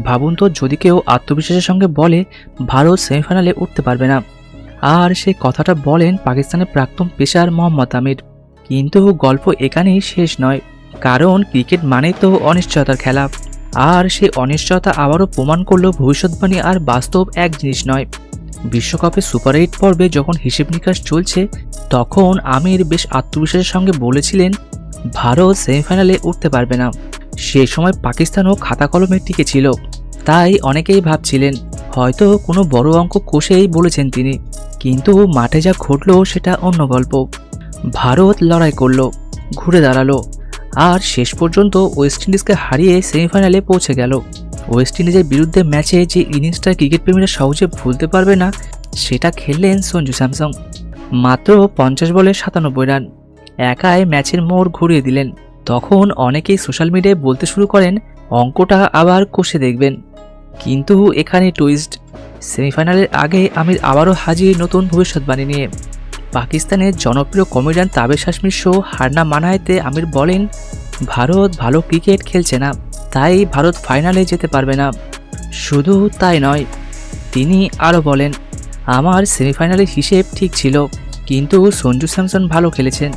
ভাবুন তো যদি কেউ আত্মবিশ্বাসের সঙ্গে বলে ভারত সেমিফাইনালে উঠতে পারবে না, আর সেই কথাটা বলেন পাকিস্তানের প্রাক্তন পেসার মোহাম্মদ আমির। কিন্তু গল্প এখানেই শেষ নয়, কারণ ক্রিকেট মানেই তো অনিশ্চয়তার খেলা। আর সেই অনিশ্চয়তা আবারও প্রমাণ করল ভবিষ্যৎবাণী আর বাস্তব এক জিনিস নয়। বিশ্বকাপে সুপার 8 পর্বে যখন হিসেব নিকাশ চলছে, তখন আমির বেশ আত্মবিশ্বাসের সঙ্গে বলেছিলেন ভারত সেমিফাইনালে উঠতে পারবে না। সেই সময় পাকিস্তানও খাতা কলমে টিকে ছিল, তাই অনেকেই ভাবছিলেন হয়তো কোনো বড় অঙ্ক কষেই বলেছেন তিনি। কিন্তু মাঠে যা ঘটল সেটা অন্য গল্প। ভারত লড়াই করলো, ঘুরে দাঁড়ালো, আর শেষ পর্যন্ত ওয়েস্ট ইন্ডিজকে হারিয়ে সেমিফাইনালে পৌঁছে গেল। ওয়েস্ট ইন্ডিজের বিরুদ্ধে ম্যাচে যে ইনিংসটা ক্রিকেট প্রেমীরা সহজে ভুলতে পারবে না, সেটা খেললেন সঞ্জু স্যামসন। মাত্র 50 বলে 97 রান, একাই ম্যাচের মোড় ঘুরিয়ে দিলেন। তখন অনেকেই সোশ্যাল মিডিয়ায় বলতে শুরু করেন অঙ্কটা আবার কষে দেখবেন। কিন্তু এখানে টুইস্ট, সেমিফাইনালের আগে আমির আবারও হাজির নতুন ভবিষ্যৎবাণী নিয়ে। পাকিস্তানের জনপ্রিয় কমেডিয়ান তাবের হাশমির শো হার না মানাইতে আমির বলেন ভারত ভালো ক্রিকেট খেলছে না, তাই ভারত ফাইনালে যেতে পারবে না। শুধু তাই নয়, তিনি আরও বলেন আমার সেমিফাইনালের হিসেব ঠিক ছিল, কিন্তু সঞ্জু স্যামসন ভালো খেলেছেন।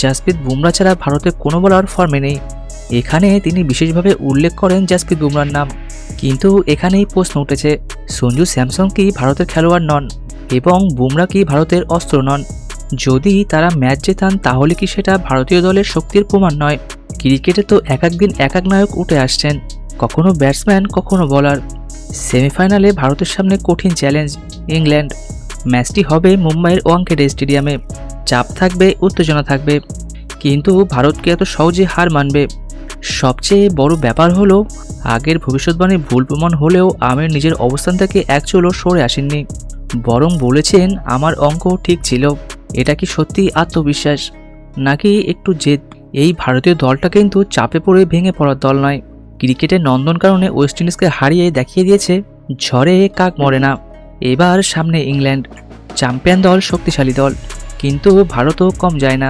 জাসপ্রীত বুমরা ছাড়া ভারতের কোনো বোলার ফর্মে নেই। এখানে তিনি বিশেষভাবে উল্লেখ করেন জাসপ্রীত বুমরার নাম। কিন্তু এখানেই প্রশ্ন উঠেছে, সঞ্জু স্যামসন কি ভারতের খেলোয়াড় নন, এবং বুমরা কি ভারতের অস্ত্র নন? যদি তারা ম্যাচ জেতান তাহলে কি সেটা ভারতীয় দলের শক্তির প্রমাণ নয়? ক্রিকেটে তো এক এক দিন এক এক নায়ক উঠে আসছেন, কখনো ব্যাটসম্যান কখনো বোলার। সেমিফাইনালে ভারতের সামনে কঠিন চ্যালেঞ্জ ইংল্যান্ড। ম্যাচটি হবে মুম্বাইয়ের ওয়াংখেড়ে স্টেডিয়ামে। চাপ থাকবে, উত্তেজনা থাকবে, কিন্তু ভারতকে এত সহজে হার মানবে? সবচেয়ে বড় ব্যাপার হলো আগের ভবিষ্যৎবাণী ভুল প্রমাণ হলেও আমির নিজের অবস্থান থেকে এক চুলও সরে আসেননি, বরং বলেছেন আমার অঙ্ক ঠিক ছিল। এটা কি সত্যি আত্মবিশ্বাস, নাকি একটু জেদ? এই ভারতীয় দলটা কিন্তু চাপে পড়ে ভেঙে পড়ার দল নয়। ক্রিকেটের নন্দনকাননে ওয়েস্ট ইন্ডিজকে হারিয়ে দেখিয়ে দিয়েছে ঝড়ে কাক মরে না। এবার সামনে ইংল্যান্ড, চ্যাম্পিয়ন দল, শক্তিশালী দল, কিন্তু ভারতও কম যায় না।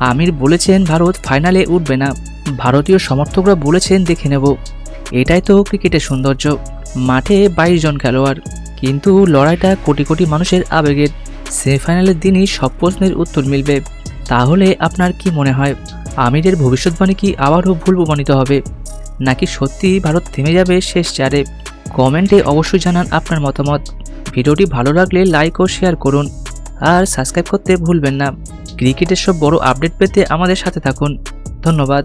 আমির বলেছেন ভারত ফাইনালে উঠবে না, ভারতীয় সমর্থকরা বলেছেন দেখে নেব। এটাই তো ক্রিকেটের সৌন্দর্য। মাঠে 22 জন খেলোয়াড়, কিন্তু লড়াইটা কোটি কোটি মানুষের আবেগের। সেমিফাইনালের দিনই সব প্রশ্নের উত্তর মিলবে। তাহলে আপনার কি মনে হয়, আমিরের ভবিষ্যৎবাণী কি আবারও ভুল প্রমাণিত হবে, নাকি সত্যি ভারত থেমে যাবে শেষ চারে? কমেন্টে অবশ্যই জানান আপনার মতামত। ভিডিওটি ভালো লাগলে লাইক ও শেয়ার করুন, আর সাবস্ক্রাইব করতে ভুলবেন না। ক্রিকেটের সব বড় আপডেট পেতে আমাদের সাথে থাকুন। ধন্যবাদ।